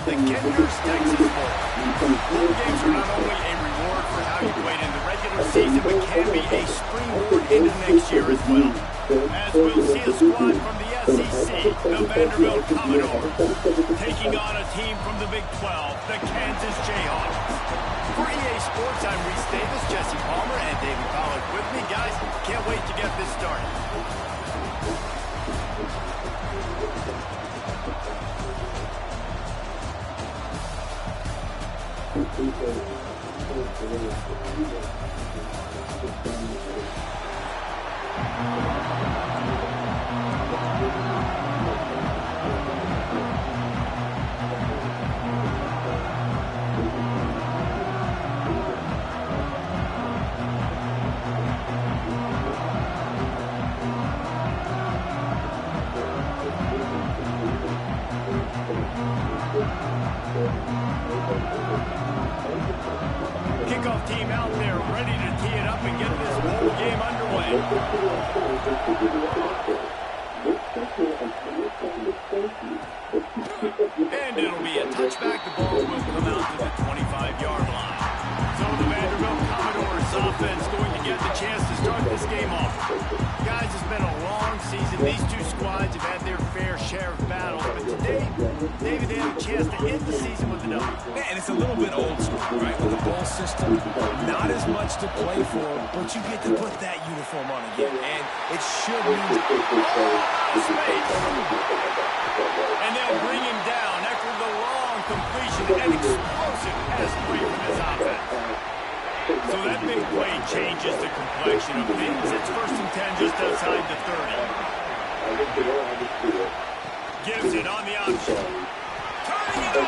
the Genders, Texas Bowl. Bowl games are not only a reward for how you played in the regular season, but can be a springboard into next year as well. As we'll see a squad from the SEC, the Vanderbilt Commodores, taking on a team from the Big 12, the Kansas Jayhawks. For EA Sports, I'm Reese Davis, Jesse Palmer, and David Pollack with me. Guys, can't wait to get this started. Kickoff team out there ready to tee it up and get this bowl game underway. And it'll be a touchback. The ball will come out to the 25-yard line. So the Vanderbilt Commodores offense going to get the chance to start this game off. Guys, it's been a long season. These two squads have had their fair share of battles, but today, David, they had a chance to end the season with a W. And it's a little bit old school, right? With the bowl system, not as much to play for, but you get to put that uniform on again, and it should mean space. And they'll bring him down after the long completion, an explosive pass play from his offense. So that big play changes the complexion of things. It's 1st and 10 just outside the 30. Gives it on the option. Turning it on.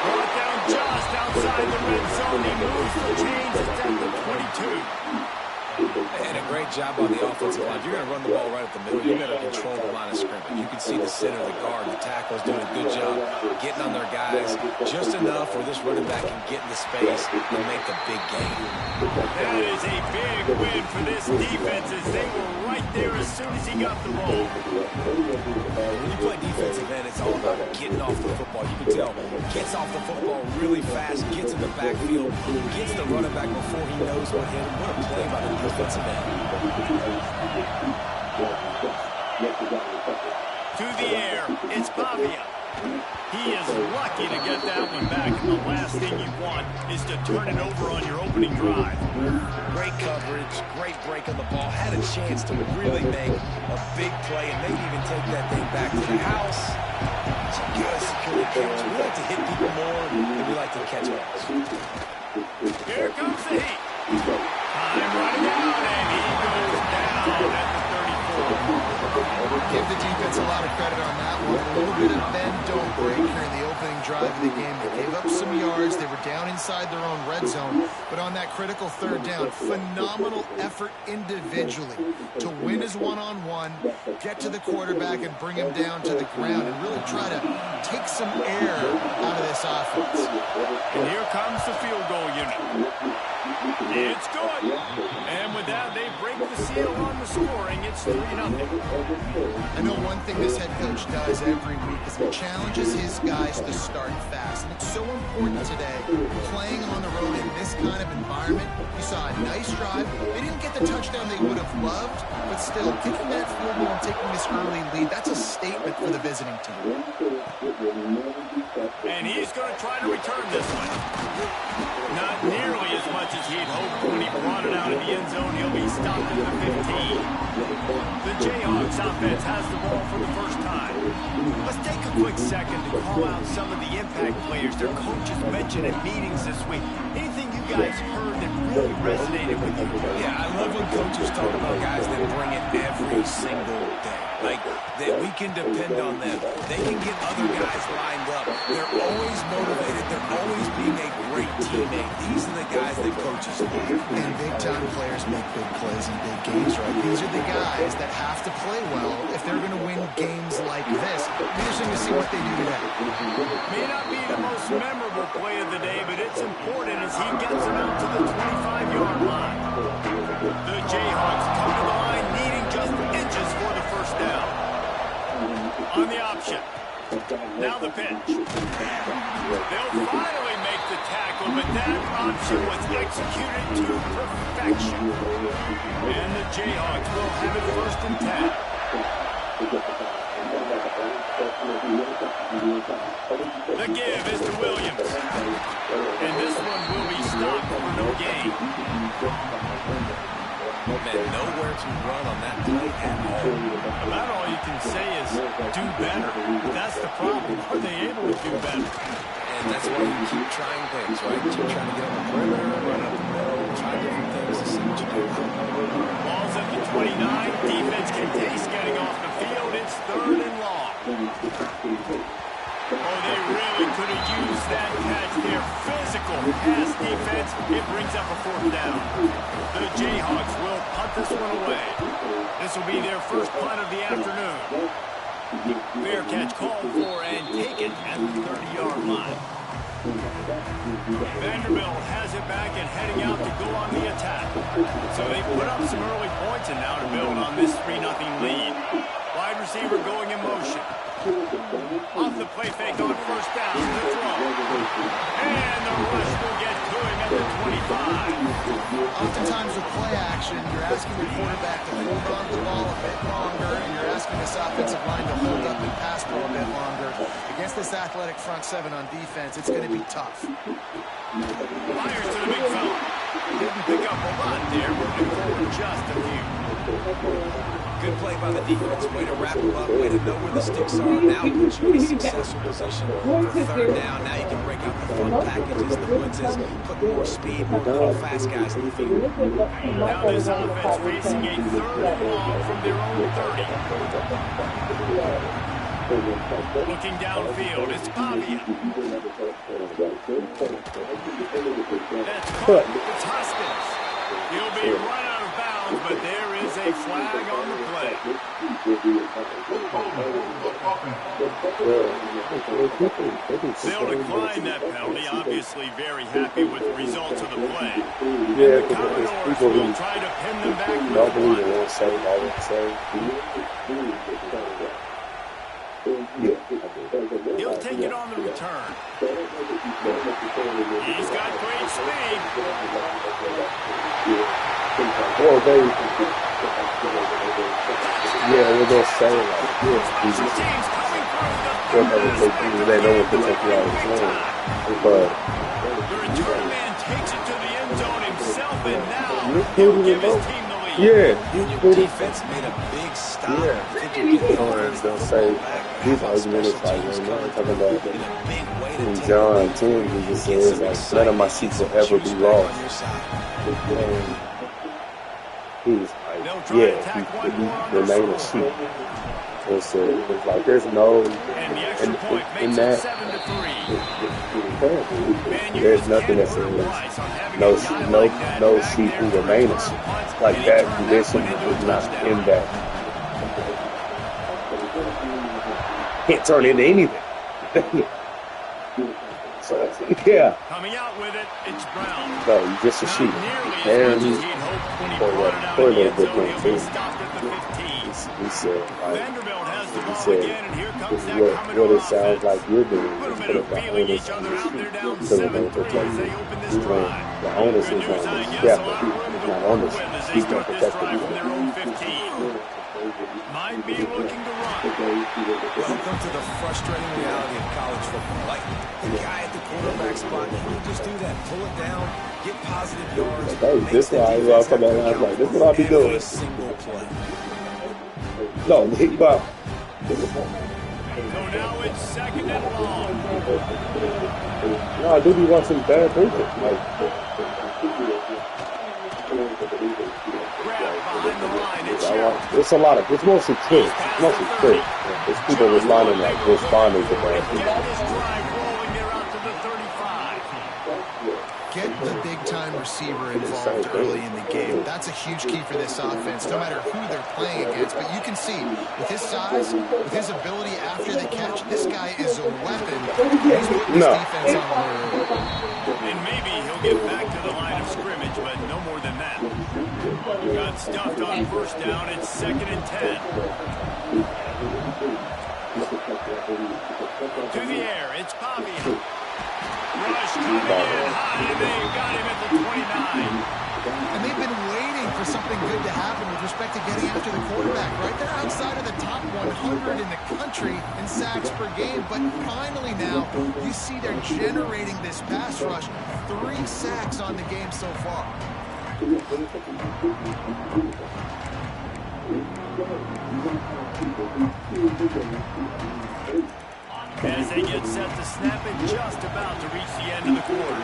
Brought down just outside the red zone. He moves the chains. It's at the 22. And a great job on the offensive line. If you're going to run the ball right up the middle, you've got to control the line of scrimmage. You can see the center, the guard, the tackles doing a good job getting on their guys just enough where this running back can get in the space and make a big gain. That is a big win for this defense as they were right there as soon as he got the ball. When you play defensive end, it's all about getting off the football. You can tell, gets off the football really fast, gets in the backfield, gets the running back before he knows what hit him. What a play by the defensive end. To the air, it's Pavia. He is lucky to get that one back, and the last thing you want is to turn it over on your opening drive. Great coverage, great break on the ball, had a chance to really make a big play and maybe even take that thing back to the house. It's a good security catch. We like to hit people more than we like to catch balls. Here comes the heat. Time running out, and he goes down at the 34. Give the defense a lot of credit on that one. A little bit of bend, don't break here in the opening drive of the game. They gave up some yards. They were down inside their own red zone. But on that critical 3rd down, phenomenal effort individually to win his one-on-one, get to the quarterback and bring him down to the ground and really try to take some air out of this offense. And here comes the field goal unit. It's good. And with that, they break the seal on the scoring. It's 3-0. I know one thing this head coach does every week is he challenges his guys to start fast. And it's so important today, playing on the road in this kind of environment. You saw a nice drive. They didn't get the touchdown they would have loved, but still, kicking that field goal and taking this early lead, that's a statement for the visiting team. And he's going to try to return this one. Not nearly as much as he'd hoped when he brought it out of the end zone. He'll be stopped at the 15. The Jayhawks offense has the ball for the first time. Let's take a quick second to call out some of the impact players their coaches mentioned in meetings this week. Anything you guys heard that really resonated with you? Yeah, I love when coaches talk about guys that bring it every single day. Like, that we can depend on them. They can get other guys lined up. They're always motivated. They're always being a great teammate. These are the guys that coaches love. And big-time players make big plays in big games, right? These are the guys that have to play well if they're going to win games like this. Interesting to see what they do today. May not be the most memorable play of the day, but it's important as he gets him out to the 25-yard line. The Jayhawks come to the line needing just inches for the first down. On the option, Now the pitch. They'll finally make the tackle, but that option was executed to perfection. And the Jayhawks will have it 1st and 10. The give is to Williams. And this one will be stopped for no gain. Man, nowhere to run on that play at all. About all you can say is do better. But that's the problem. Are they able to do better? And that's why you keep trying things, right? Keep trying to get on the perimeter, run up the middle, try different things to see what you can do. Ball's at the 29. Defense can taste getting off the field. It's 3rd and long. Oh, they really could have used that catch there. Physical pass defense. It brings up a 4th down. The Jayhawks will punt this one away. This will be their first punt of the afternoon. Fair catch called for and taken at the 30-yard line. Vanderbilt has it back and heading out to go on the attack. So they put up some early points and now to build on this 3-0 lead. Wide receiver going in motion. Off the play fake on 1st down, the throw. And the rush will get to him at the 25. Oftentimes with play action, you're asking the quarterback to hold on to the ball a bit longer, and you're asking this offensive line to hold up and pass for a bit longer. Against this athletic front 7 on defense, it's going to be tough. Myers to the big fella. Didn't pick up a lot there, moving forward just a few. Good play by the defense. Way to wrap them up. Way to know where the sticks are. Now puts you in a successful position for 3rd down. Now you can break out the fun packages, the blitzes, put more speed, more little fast guys in the field. Now this offense facing a 3rd and long from their own 30. Looking downfield, it's Pavia. That's caught. It's Hoskins. He'll be run out of bounds, but there is a flag on the play. They'll decline that penalty. Obviously very happy with the results of the play. And the Commodores will try to pin them back with the He'll take it on the return. He's got great speed. Well, we're going to say, like, they know what to take you out of the game. But the return man takes it to the end zone himself, and now he'll give his team the lead. Yeah, your defense made a big stop. Yeah, they'll say these arguments like when they're talking about in John 10, he just says like none of my sheep will ever be lost. And he's like, yeah, he remain a sheep. And so it's like there's no in that there's nothing that says no sheep who remain a sheep. Like that condition is not in that. Can't turn into anything. So yeah. Coming out with it, it's Brown. So you're just a sheep. And for a little bit too. He said, Vanderbilt has the ball again, and here comes that what it sounds like you're doing. A little bit of feeling each other out there down 7-3 as they open this drive. The onus is on the shepherd. It's not on the sheep. He's going to protect from their own 15. Might be looking to run. Welcome to the frustrating reality of college football. Like the guy at the quarterback spot, he'll just do that. Pull it down, get positive yards. This is what I was talking about last night. This is what I'll be doing. Single play. No, he got. So now it's 2nd and long. No, I do be watching bad thinking. Like, it's a lot of, it's mostly true. It's mostly true. It's people responding to bad things. Get the big-time receiver involved early in the game. That's a huge key for this offense, no matter who they're playing against. But you can see, with his size, with his ability after the catch, this guy is a weapon. He's put this defense on the road. And maybe he'll get back to the line of scrimmage, but no more than that. Got stuffed on 1st down. It's 2nd and 10. To the air, it's Pavia. Rush coming in high, and they got him at the 29. And they've been waiting for something good to happen with respect to getting after the quarterback, right? They're outside of the top 100 in the country in sacks per game, but finally now you see they're generating this pass rush. 3 sacks on the game so far. As they get set to snap it, just about to reach the end of the quarter.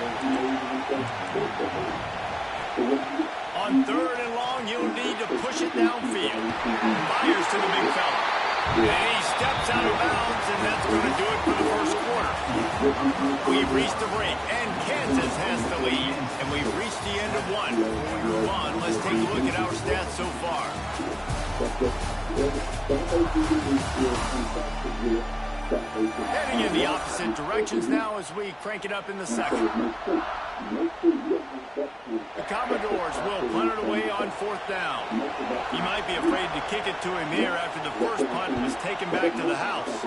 On 3rd and long, you'll need to push it downfield. Fires to the big fella. And he steps out of bounds, and that's going to do it for the first quarter. We've reached the break, and Kansas has the lead. And we've reached the end of one. Before we move on, let's take a look at our stats so far. Heading in the opposite directions now as we crank it up in the second. The Commodores will punt it away on 4th down. He might be afraid to kick it to him here after the first punt was taken back to the house.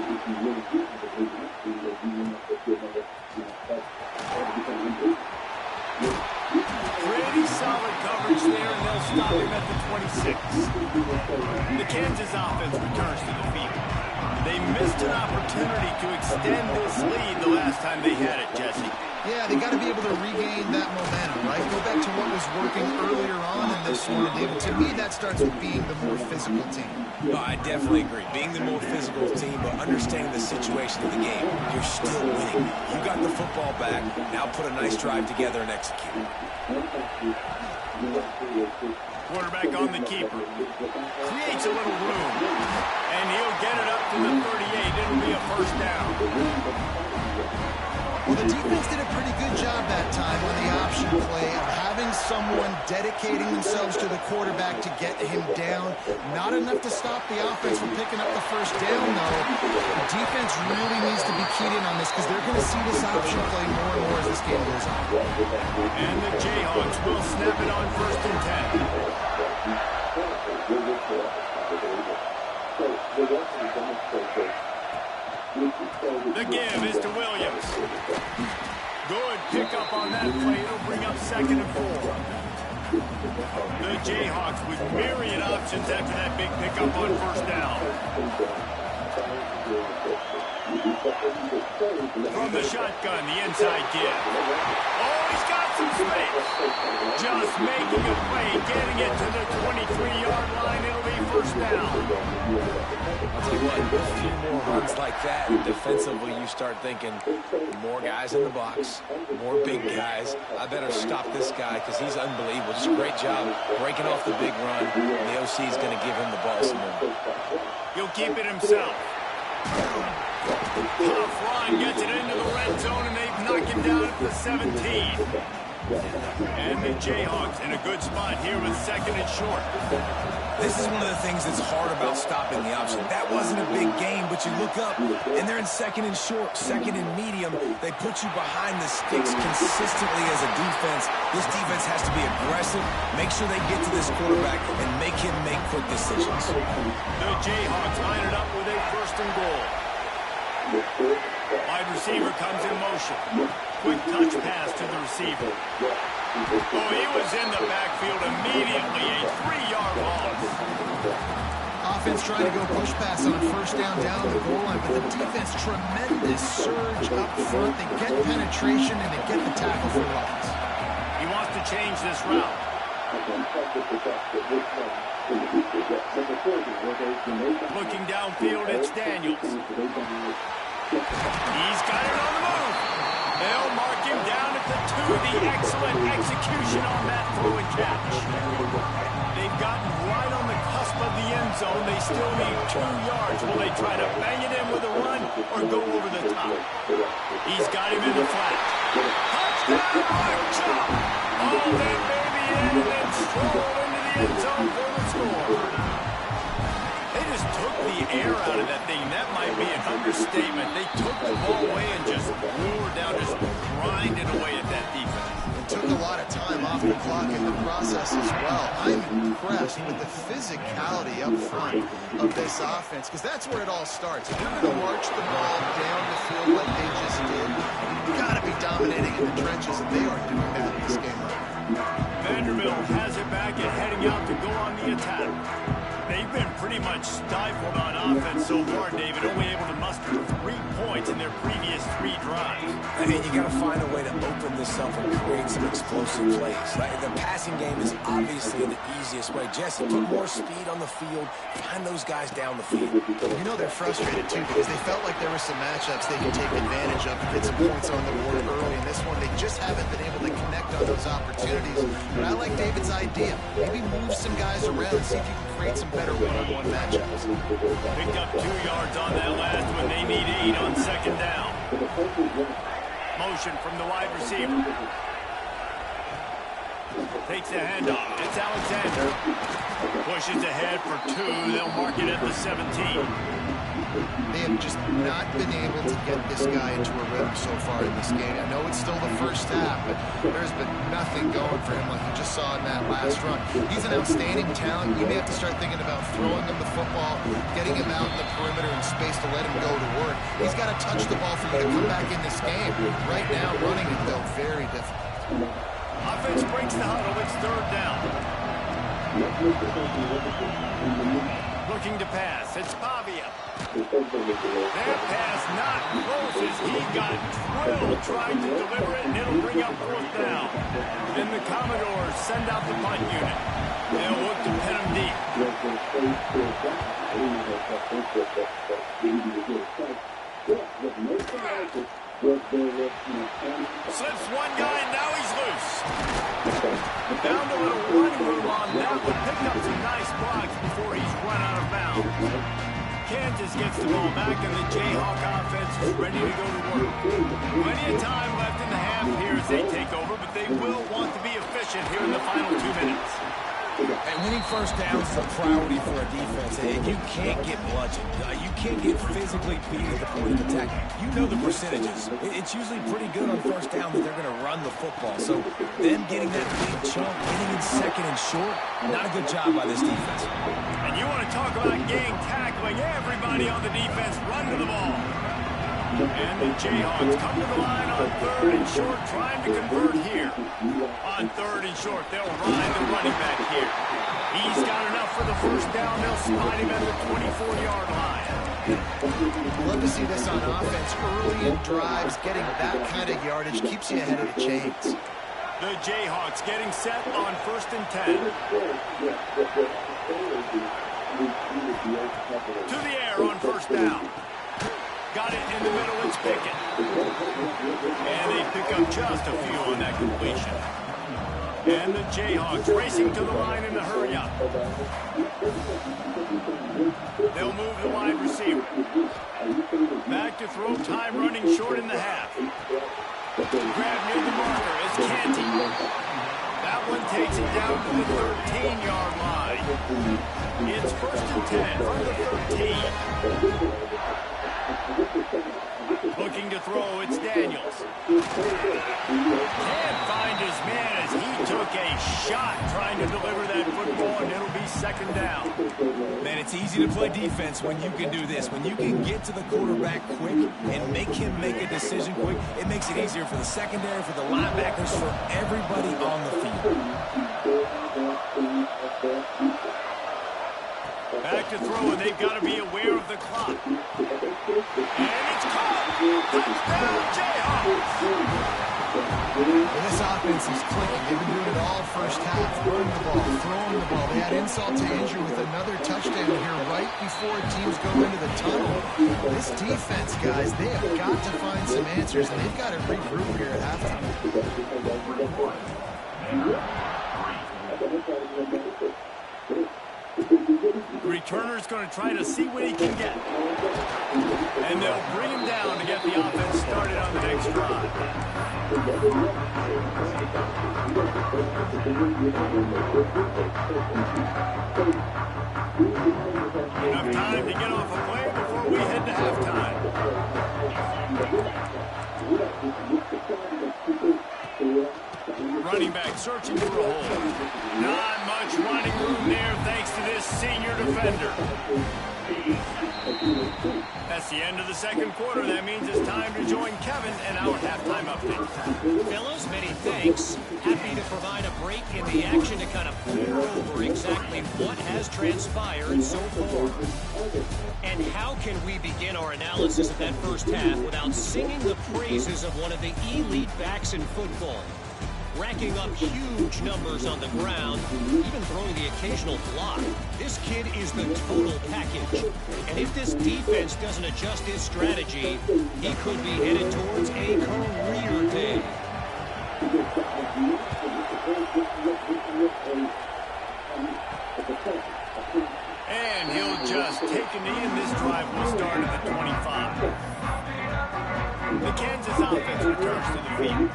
Pretty solid coverage there, and they'll stop him at the 26. The Kansas offense returns to the field. They missed an opportunity to extend this lead the last time they had it, Jesse. Yeah, they got to be able to regain that momentum, right? Go back to what was working earlier on in this one, David. To me, that starts with being the more physical team. No, I definitely agree. Being the more physical team, but understanding the situation of the game, you're still winning. You got the football back. Now put a nice drive together and execute. Quarterback on the keeper. Creates a little room. And he'll get it up to the 38. It'll be a first down. Well, the defense did a pretty good job that time on the option play of having someone dedicating themselves to the quarterback to get him down. Not enough to stop the offense from picking up the first down, though. The defense really needs to be keyed in on this because they're going to see this option play more and more as this game goes on. And the Jayhawks will snap it on 1st and 10. The give is to Williams. Good pickup on that play. It'll bring up 2nd and 4. The Jayhawks with myriad options after that big pickup on 1st down. From the shotgun, the inside give. Oh, he's got some space. Just making a play, getting it to the 23-yard line. It'll be 1st down. I'll tell you what, a few more runs like that, defensively you start thinking more guys in the box, more big guys. I better stop this guy because he's unbelievable. Just a great job breaking off the big run. And the OC is going to give him the ball some more. He'll keep it himself. Tough run gets it into the red zone, and they've knocked him down at the 17. And the Jayhawks in a good spot here with 2nd and short. This is one of the things that's hard about stopping the option. That wasn't a big game, but you look up, and they're in 2nd and short, 2nd and medium. They put you behind the sticks consistently as a defense. This defense has to be aggressive, make sure they get to this quarterback, and make him make quick decisions. The Jayhawks line it up with a 1st and goal. Wide receiver comes in motion. Quick touch pass to the receiver. Oh, he was in the backfield immediately. A 3-yard loss. Offense trying to go push pass on 1st down the goal line, but the defense, tremendous surge up front. They get penetration and they get the tackle for loss. He wants to change this route. Looking downfield, it's Daniels. He's got it on the move. They'll mark him down at the 2. The excellent execution on that throw and catch. They've gotten right on the cusp of the end zone. They still need 2 yards. Will they try to bang it in with a run or go over the top? He's got him in the flat. Touchdown, jump. Oh, that baby in and then strolled into the end zone for the score. They just took the air out of that thing. That might be an understatement. They took the ball away and just wore down, just grinded away at that defense. It took a lot of time off the clock in the process. process as well. I'm impressed with the physicality up front of this offense, because that's where it all starts. If you're going to march the ball down the field like they just did, you've got to be dominating in the trenches, and they are doing that in this game right now. Vanderbilt has it back and heading out to go on the attack. They've been pretty much stifled on offense so far, David, only able to muster 3 points in their previous 3 drives. And you got to find a way to open this up and create some explosive plays. Like, the passing game is obviously the easiest way. Jesse, put more speed on the field, find those guys down the field. You know they're frustrated, too, because they felt like there were some matchups they could take advantage of and get some points on the board early. In this one, they just haven't been able to connect on those opportunities. But I like David's idea. Maybe move some guys around and see if you can create some better one-on-one matchups. Picked up 2 yards on that last one. They need 8 on second down. Motion from the wide receiver. Takes the handoff. It's Alexander. Pushes ahead for 2. They'll mark it at the 17. They have just not been able to get this guy into a rhythm so far in this game. I know it's still the first half, but there's been nothing going for him like you just saw in that last run. He's an outstanding talent. You may have to start thinking about throwing him the football, getting him out in the perimeter in space to let him go to work. He's got to touch the ball for you to come back in this game. Right now, running it, though, very difficult. Offense breaks the huddle. It's 3rd down. Looking to pass. It's Pavia. That pass not close as he got drilled trying to deliver it, and it'll bring up 4th down. And the Commodores send out the punt unit. They'll look to pin him deep. Slips one guy, and now he's loose. Down to a little running room on that one. Picked up some nice blocks before he's run out of bounds. Kansas gets the ball back, and the Jayhawk offense is ready to go to work. Plenty of time left in the half here as they take over, but they will want to be efficient here in the final 2 minutes. And winning first downs is a priority for a defense, and you can't get bludgeoned. You can't get physically beat at the point of attack. You know the percentages. It's usually pretty good on first down that they're going to run the football. So them getting that big chunk, getting in second and short, not a good job by this defense. And you want to talk about gang tackling. Everybody on the defense run to the ball. And the Jayhawks come to the line on 3rd and short, trying to convert here. On 3rd and short, they'll ride the running back here. He's got enough for the first down. They'll spot him at the 24-yard line. I love to see this on offense. Early in drives, getting that kind of yardage keeps you ahead of the chains. The Jayhawks getting set on 1st and 10. To the air on 1st down. Got it in the middle, it's Pickett. And they pick up just a few on that completion. And the Jayhawks racing to the line in the hurry-up. They'll move the wide receiver. Back to throw, time running short in the half. Grab near the marker, it's Canty. That one takes it down to the 13-yard line. It's 1st and 10 from the 13. Looking to throw, it's Daniels. Can't find his man as he took a shot trying to deliver that football, and it'll be 2nd down. Man, it's easy to play defense when you can do this. When you can get to the quarterback quick and make him make a decision quick, it makes it easier for the secondary, for the linebackers, for everybody on the field. Back to throw, and they've got to be aware of the clock. And it's caught! Touchdown, Jayhawks! Well, this offense is clicking. They've been doing it all first half. Running the ball, throwing the ball. They had insult to injury with another touchdown here right before teams go into the tunnel. This defense, guys, they have got to find some answers, and they've got to regroup here at halftime. Returner's going to try to see what he can get. And they'll bring him down to get the offense started on the next drive. Enough time to get off a play before we head to halftime. Running back searching for a hole. Not much running room there thanks to this senior defender. That's the end of the second quarter. That means it's time to join Kevin and our halftime update. Fellows, many thanks. Happy to provide a break in the action to kind of pour over exactly what has transpired so far. And how can we begin our analysis of that first half without singing the praises of one of the elite backs in football? Racking up huge numbers on the ground, even throwing the occasional block. This kid is the total package. And if this defense doesn't adjust his strategy, he could be headed towards a career day. And he'll just take a knee, and this drive will start at the 25. The Kansas offense returns to the field.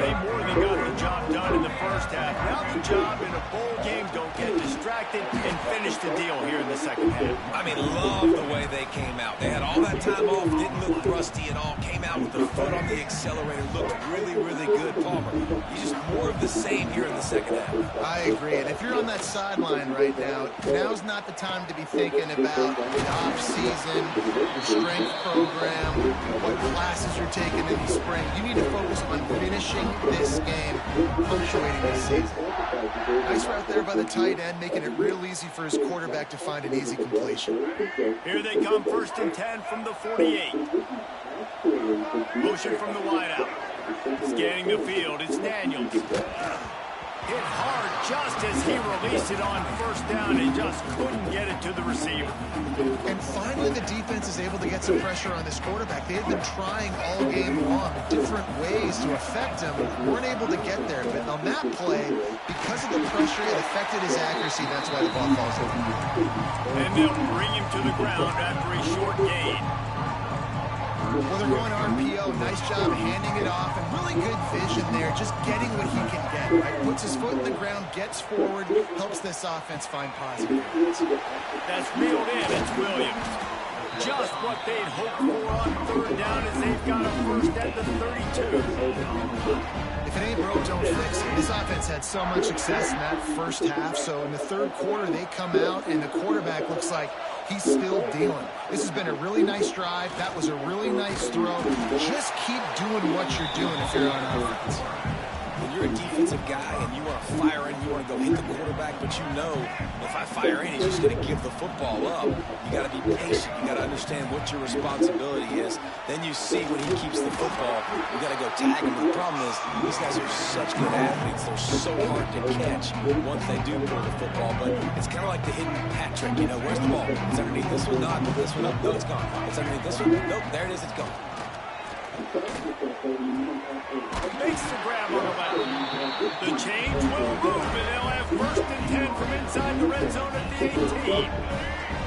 They more than got the job done in the first half. Now the job in a bowl game, don't get distracted and finish the deal here in the second half. I mean, love the way they came out. They had all that time off, didn't look rusty at all, came out with the foot on the accelerator, looked really, really good, Palmer. You just more of the same here in the second half. I agree, and if you're on that sideline right now, now's not the time to be thinking about the off-season, your strength program, what classes you're taking in the spring. You need to focus on finishing this game, punctuating this season. Nice route there by the tight end, making it real easy for his quarterback to find an easy completion. Here they come, 1st and 10 from the 48. Motion from the wideout. Scanning the field, it's Daniels. Hit hard just as he released it on 1st down and just couldn't get it to the receiver. And finally the defense is able to get some pressure on this quarterback. They've been trying all game long different ways to affect him. Weren't able to get there, but on that play, because of the pressure, it affected his accuracy. That's why the ball falls over. And they'll bring him to the ground after a short gain. Well, they're going RPO. Nice job handing it off, and really good vision there, just getting what he can get, right? Puts his foot in the ground, gets forward, helps this offense find positive. That's reeled in. It's Williams. Just what they'd hoped for on 3rd down as they've got a first at the 32. If it ain't broke, don't fix it. This offense had so much success in that first half, so in the third quarter, they come out, and the quarterback looks like he's still dealing. This has been a really nice drive. That was a really nice throw. Just keep doing what you're doing if you're on offense. When you're a defensive guy and you want to fire in, you want to go hit the quarterback, but you know if I fire in, he's just going to give the football up. You got to be patient. You got to understand what your responsibility is. Then you see when he keeps the football, you got to go tag him. The problem is these guys are such good athletes. They're so hard to catch once they do pull the football, but it's kind of like the hidden hat trick. You know, where's the ball? It's underneath this one, not this one. Up. No, it's gone. It's underneath this one. Nope, there it is. It's gone. Makes the grab on the left. The change will move, and they'll have 1st and 10 from inside the red zone at the 18.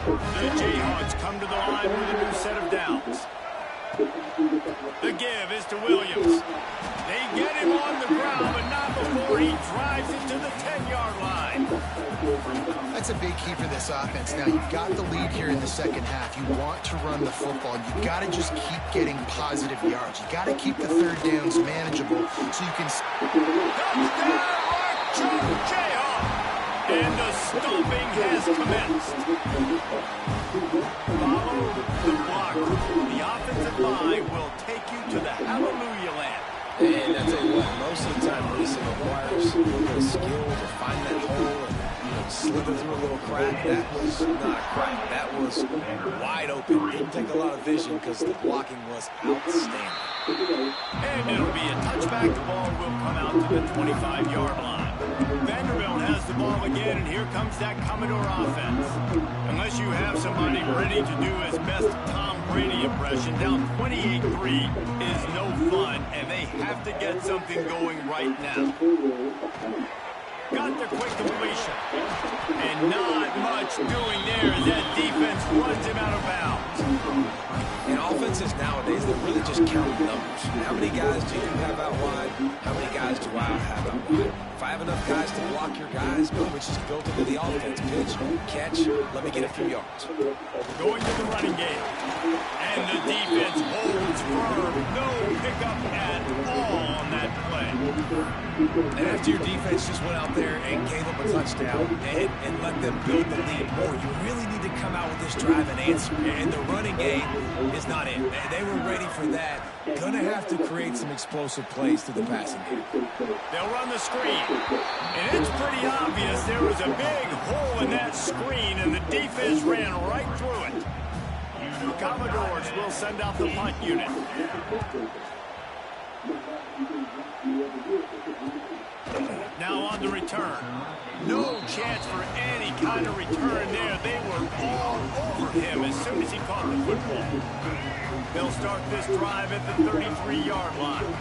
The Jayhawks come to the line with a new set of downs. The give is to Williams. They get him on the ground, but not before he drives it to the 10-yard line. That's a big key for this offense. Now, you've got the lead here in the second half. You want to run the football. You've got to just keep getting positive yards. You've got to keep the 3rd downs manageable so you can... Touchdown, Jayhawks! And the stomping has commenced. Follow the block. The offensive line will take you to the hallelujah land. And I tell you what, most of the time, racing requires a little bit of skill to find that hole and slither through a little crack. That was not a crack. That was wide open. Didn't take a lot of vision because the blocking was outstanding. And it'll be a touchback. The ball will come out to the 25-yard line. Vanderbilt has the ball again, and here comes that Commodore offense. Unless you have somebody ready to do his best Tom Brady impression, down 28-3 is no fun, and they have to get something going right now. Got the quick completion. And not much doing there as that defense runs him out of bounds. In offenses nowadays, they're really just counting numbers. How many guys do you have out wide? How many guys do I have out wide? If I have enough guys to block your guys, which is built into the offense, pitch, catch, let me get a few yards. Going to the running game. And the defense holds firm. No pickup at all on that play. And after your defense just went out there and gave up a touchdown and let them build the lead more, you really need to come out with this drive and answer. And the running game is not it. They were ready for that. Gonna have to create some explosive plays through the passing game. They'll run the screen. And it's pretty obvious there was a big hole in that screen, and the defense ran right through it. The Commodores will send out the punt unit. Now on the return. No chance for any kind of return there. They were all over him as soon as he caught the football. They'll start this drive at the 33-yard line.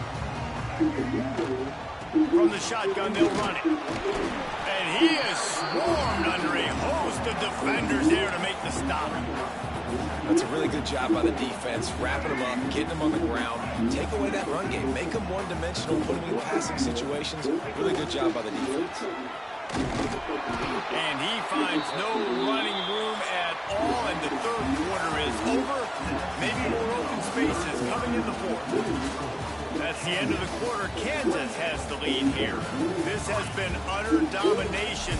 From the shotgun, they'll run it. And he is swarmed under a host of defenders there to make the stop. That's a really good job by the defense, wrapping them up, getting them on the ground, take away that run game, make them one-dimensional, put them in passing situations. Really good job by the defense. And he finds no running room at all, and the third quarter is over. Maybe more open spaces coming in the fourth. That's the end of the quarter. Kansas has the lead here. This has been utter domination.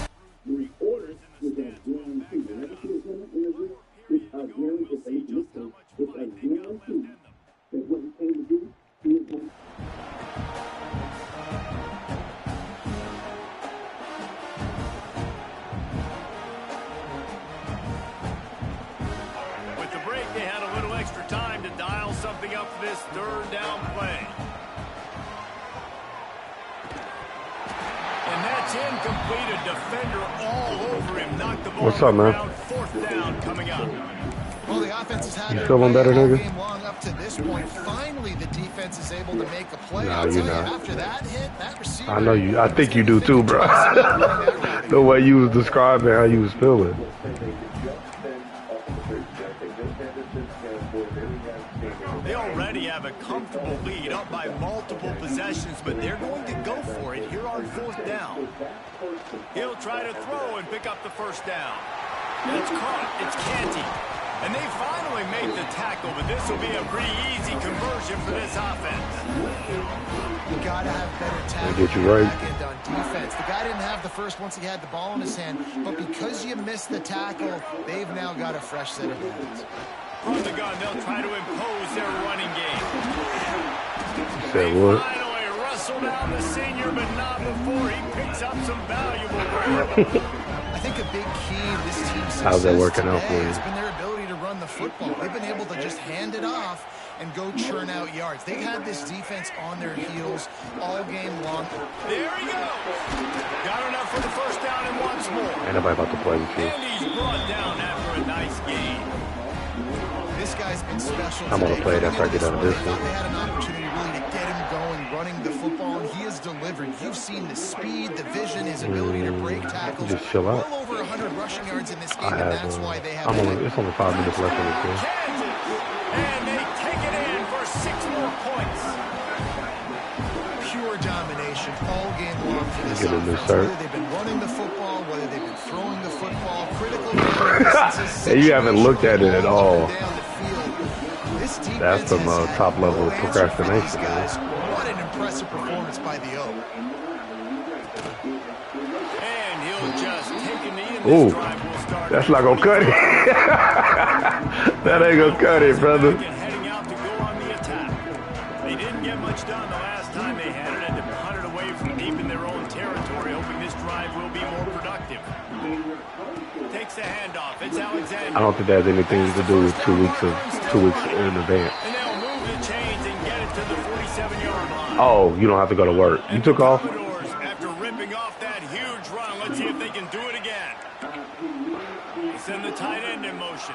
With the break, they had a little extra time to dial something up for this third down play. And that's incomplete. A defender all over him. Knocked the ball. What's up, man? Fourth down coming up. Well, the offense has had You feeling better, nigga? game long up to this point. Finally, the defense is able to make a play. Nah, I'll you tell not. after that hit, that receiver. I know you. I think you do too, bro. The way you was describing how you was feeling. They already have a comfortable lead, up by multiple possessions, but they're going to go for it here on fourth down. He'll try to throw and pick up the first down. It's caught. It's Canty. And they finally made the tackle, but this will be a pretty easy conversion for this offense. You got to have better tackle Get you right. back end on defense. The guy didn't have the first once he had the ball in his hand, but because you missed the tackle, they've now got a fresh set of hands. From the gun, they'll try to impose their running game. Say what? Finally wrestled down the senior, but not before he picks up some valuable ground. I think a big key in this team's success How's that working out for today you? has been their ability to run the football. They've been able to just hand it off and go churn out yards. They've had this defense on their heels all game long. There he goes. Got enough for the first down and once more. Ain't nobody about to play with you. And he's brought down after a nice game. This guy's been special I'm gonna today. play it after I get out of this They thought one. they had an opportunity really to get him going, running the football, and he has delivered. You've seen the speed, the vision, his ability to break tackles. Just chill out. Well over 100 rushing yards in this game, I and have. that's why they have. It's only 5 minutes left in this game. Kansas. And they take it in for 6 more points. Pure domination all game long for this Get a new offense. start. Whether they've been running the football, whether they've been throwing the football, critical. Hey, you haven't looked at it at all. That's That's some top level procrastination, man. What an impressive performance by the O. And he'll just take a knee, and Ooh, this drive will start. that's not gonna cut it. That ain't gonna cut it, brother. Heading out to go on the attack. They didn't get much done the last time they had it, and to punt it away from deep in their own territory, hoping this drive will be more productive. Takes the handoff. It's Alexander. I don't think that has anything to do with 2 weeks in advance. And they'll move the chains and get it to the 47-yard line. Oh, you don't have to go to work. You took off? Commodores, after ripping off that huge run, let's see if they can do it again. They send the tight end in motion.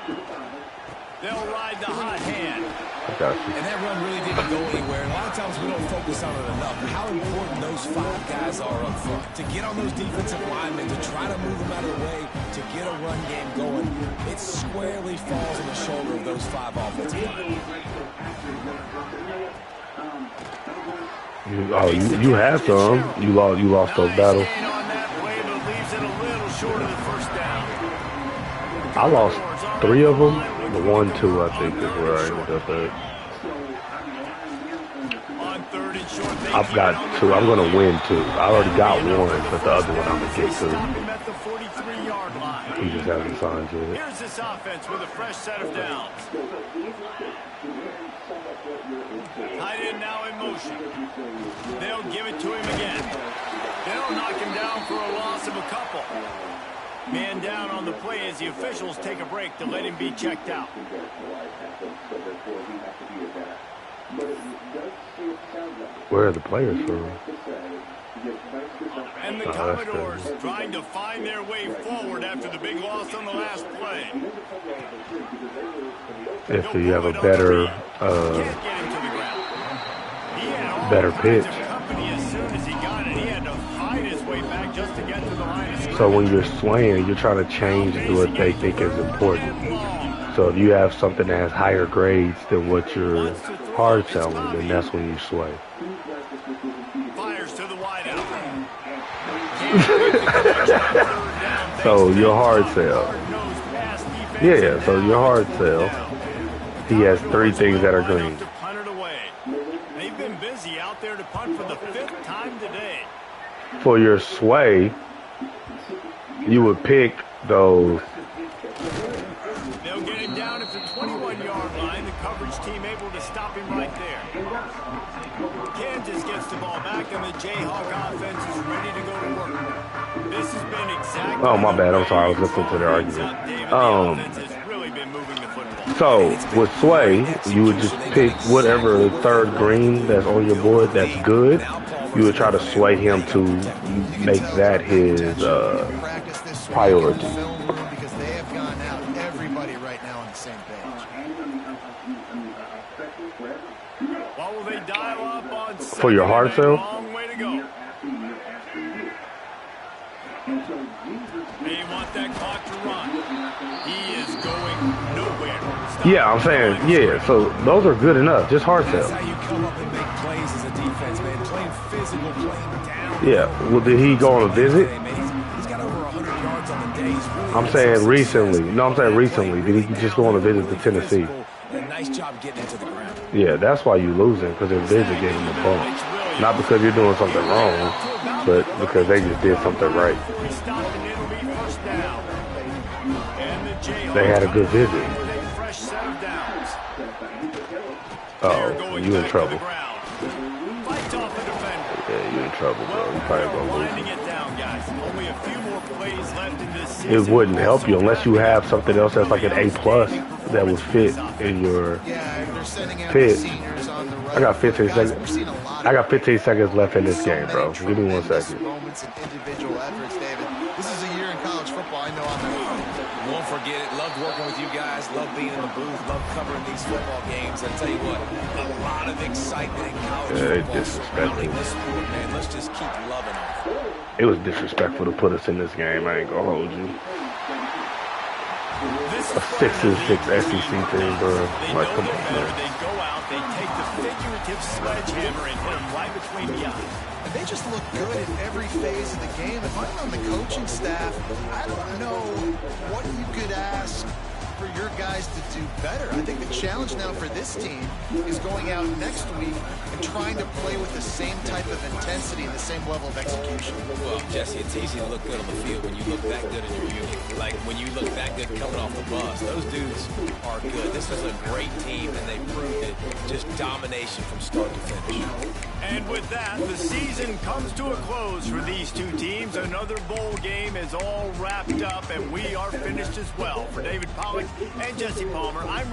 They'll ride the hot hand. I got you. And that run really didn't go anywhere. And a lot of times we don't focus on it enough. How important those 5 guys are up front. To get on those defensive linemen, to try to move them out of the way, to get a run game going, it squarely falls on the shoulder of those 5 offensive linemen. You had some. You lost those battles. Nice gain on that play, but leaves it a little short of the first down. I lost 3 of them. The 1, 2, I think, is where I ended up at. On 3rd and I've got two. I'm going to win two. I already got one, but the other one I'm going to get two. At the 43-yard line. He just hasn't signed yet. Here's this offense with a fresh set of downs. Tight end now in motion. They'll give it to him again. They'll knock him down for a loss of a couple. Man down on the play as the officials take a break to let him be checked out. Where are the players from? And the Commodores trying to find their way forward after the big loss on the last play. If you have a better pitch. So when you're swaying, you're trying to change to what they think is important. So if you have something that has higher grades than what you're hard selling, then that's when you sway. Fires to the wideout. So your hard sell. Yeah, so your hard sell. He has three things that are green. They've been busy out there to punt for the 5th time today. For your sway, you would pick those. They'll get him down at the 21-yard line. The coverage team able to stop him right there. Kansas gets the ball back, and the Jayhawk offense is ready to go to work. This has been exactly. Oh, my bad. I'm sorry. I was listening to their argument. So with sway, you would just pick whatever third green that's on your board that's good. You would try to sway him to make that his priority. Because they have gone out. Everybody right now on the same page. What will they dial up on for your hard sell? Long way to go. They want that clock to run. He is going nowhere. Yeah, I'm saying, yeah, so those are good enough. Just hard sell. That's how you come up and make plays as a defense, man. Playing physical, playing down. Yeah, well, did he go on a visit? He's got over 100 yards on the day. I'm saying recently. No, I'm saying recently. Did he just go on a visit to Tennessee? Nice job getting into the ground. Yeah, that's why you're losing, because their visit gave him a bump. Not because you're doing something wrong, but because they just did something right. They had a good visit. Oh, you in trouble. Yeah, you in trouble, bro. You probably gonna lose. It wouldn't help you unless you have something else that's like an A+ that would fit in your pit. I got 15 seconds. I got 15 seconds left in this game, bro. Give me 1 second. Moments and individual efforts, David. This is a year in college football. I know I'm not. Won't forget it. Loved working with you guys. Loved being in the booth. Loved covering these football games. I tell you what, a lot of excitement in college football surrounding this sport, man. Let's just keep loving it. It was disrespectful to put us in this game. I ain't gonna hold you. A 6-6 SEC team, bro. Like, come on, man. They go out, they take the figurative sledgehammer and hit him right between the eyes. And they just look good in every phase of the game. If I'm on the coaching staff, I don't know what you could ask for your guys to do better. I think the challenge now for this team is going out next week and trying to play with the same type of intensity and the same level of execution. Well, Jesse, it's easy to look good on the field when you look that good in your union. Like when you look that good coming off the bus. Those dudes are good. This is a great team, and they proved it. Just domination from start to finish. And with that, the season comes to a close for these two teams. Another bowl game is all wrapped up, and we are finished as well. For David Pollack and Jesse Palmer, I'm